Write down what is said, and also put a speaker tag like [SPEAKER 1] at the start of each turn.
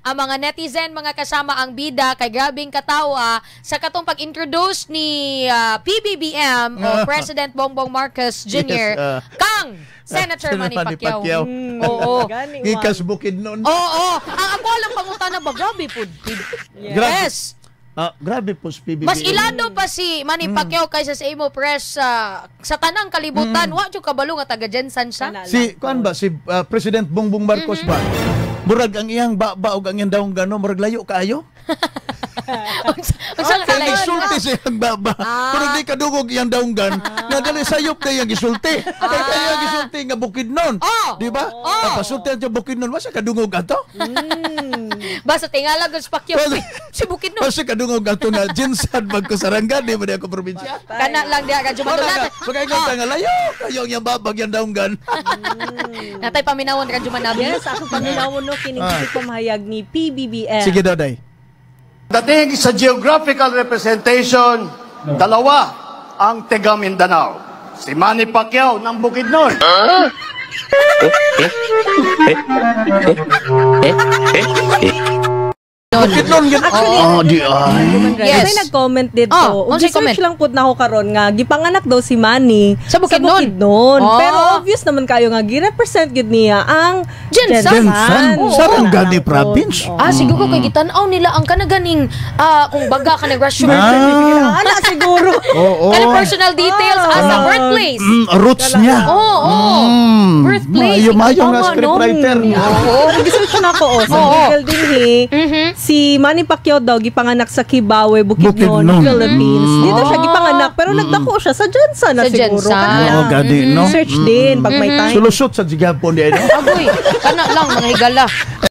[SPEAKER 1] ang mga netizen, mga kasama ang bida, kay grabing katawa sa katong pag-introduce ni PBBM o President Bongbong Marcos Jr. Kang Senator Manny Pacquiao. Oo.
[SPEAKER 2] Ikas bukid noon.
[SPEAKER 1] Oo. Ang ako alang pangutana ba, grabe po. Yes.
[SPEAKER 2] Grabe po si PBBM.
[SPEAKER 1] Mas ilado pa si Manny Pacquiao kaysa sa imo press sa tanang kalibutan. Wa jud kabalo nga taga Jensen siya.
[SPEAKER 2] Si kuan ba si President Bongbong Marcos ba? Murag ang iyang baba ug ang iyang daong gano murag layo kaayo. Kaya gisulti siya ang baba. Pero di kadungog iyang daunggan. Nga dali sayop na iyang gisulti. Kaya gisulti nga bukid nun. Di ba? Pasulti ang bukid nun. Masa kadungog ato?
[SPEAKER 1] Basta tingala gus Pacquiao si bukid nun.
[SPEAKER 2] Masa kadungog ato nga Jinsan magkusaranggan. Di ba di ako probinsya?
[SPEAKER 1] Kana lang di ka jumanat.
[SPEAKER 2] Pagkaingat nga layo. Kayo ang iyang babag iyang daunggan.
[SPEAKER 1] Natay paminawon ka jumanabi.
[SPEAKER 3] Yes, ako paminawon no kining pamahayag ni PBBM.
[SPEAKER 2] Sige daw, day.
[SPEAKER 4] Dating sa geographical representation, dalawa ang taga Mindanao. Si Manny Pacquiao ng Bukidnon.
[SPEAKER 2] Bukidnon yun.
[SPEAKER 3] Actually,
[SPEAKER 1] Yes.
[SPEAKER 3] may nag-comment dito.
[SPEAKER 1] Unsay comment?
[SPEAKER 3] Research lang po na ako karon nga gipanganak daw si Manny
[SPEAKER 1] Sa Bukidnon.
[SPEAKER 3] Pero obvious naman kayo nga gi-represent gid niya ang
[SPEAKER 1] Jensen.
[SPEAKER 2] Sarangani province.
[SPEAKER 1] Siguro kay gitan-aw nila ang kanaganing kung baga ka nag-rush
[SPEAKER 3] Ana siguro.
[SPEAKER 1] Kana personal details sa birthplace.
[SPEAKER 2] Roots niya.
[SPEAKER 1] Birthplace.
[SPEAKER 2] Mayo nga scriptwriter.
[SPEAKER 3] Nag-research na ako sa Google din si Manny Pacquiao daw gipanganak sa Kibawe, Bukidnon, Philippines. Dito siya gipanganak pero nagdako siya sa Jensen na siguro.
[SPEAKER 2] Gadi, no?
[SPEAKER 3] Research din pag may time.
[SPEAKER 2] Sulusot sa Jigapon di ay, no?
[SPEAKER 1] Agoy, kana lang mga higala.